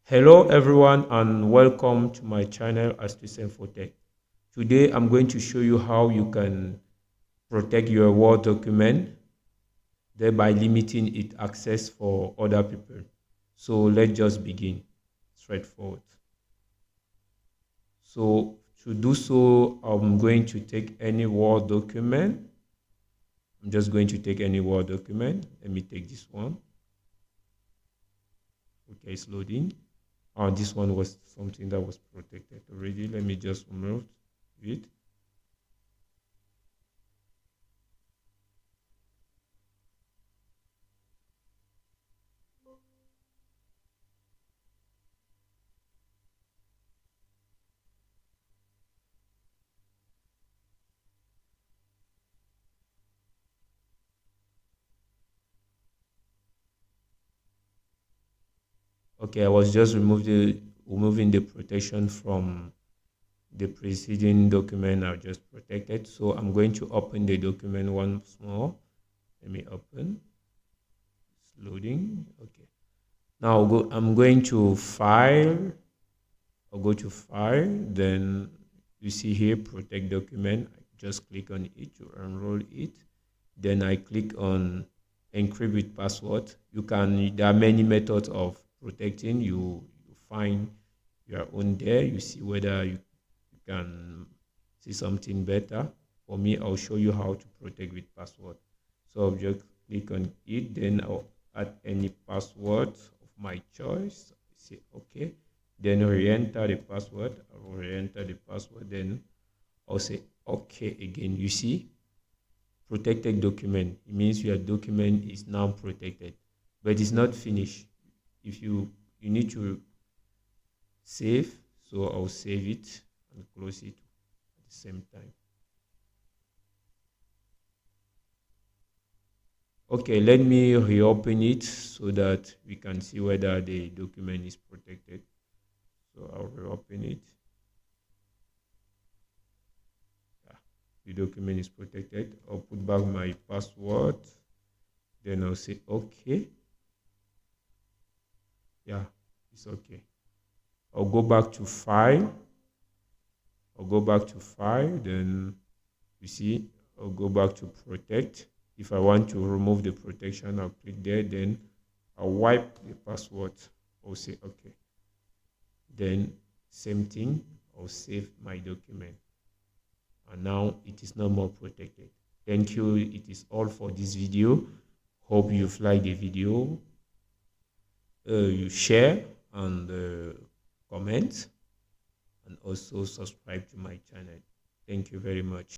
Hello everyone and welcome to my channel ASTUS-INFOTECH. Today I'm going to show you how you can protect your Word document, thereby limiting its access for other people. So let's just begin. Straightforward. So to do so, I'm going to take any Word document. I'm just going to take any Word document. Let me take this one. Okay, it's loading. This one was something that was protected already. Let me just remove it. Okay, I was just removing the protection from the preceding document I just protected. So I'm going to open the document once more. Let me open. It's loading. Okay. Now I'm going to file. I'll go to file. Then you see here protect document. I just click on it to unroll it. Then I click on encrypt with password. There are many methods of protecting. You find your own there. You see whether you can see something better. For me, I'll show you how to protect with password. So I'll just click on it, then I'll add any password of my choice. Say okay, then re-enter the password. I'll re-enter the password, then I'll say okay again. You see, protected document. It means your document is now protected, but it's not finished. If you need to save, so I'll save it and close it at the same time. Okay, let me reopen it so that we can see whether the document is protected. So I'll reopen it. Yeah, the document is protected. I'll put back my password. Then I'll say okay. Yeah, it's okay. I'll go back to file. Then you see, I'll go back to protect. If I want to remove the protection, I'll click there, then I'll wipe the password. I'll say okay. Then same thing, I'll save my document. And now it is no more protected. Thank you. It is all for this video. Hope you've liked the video. You share and comment, and also subscribe to my channel. Thank you very much.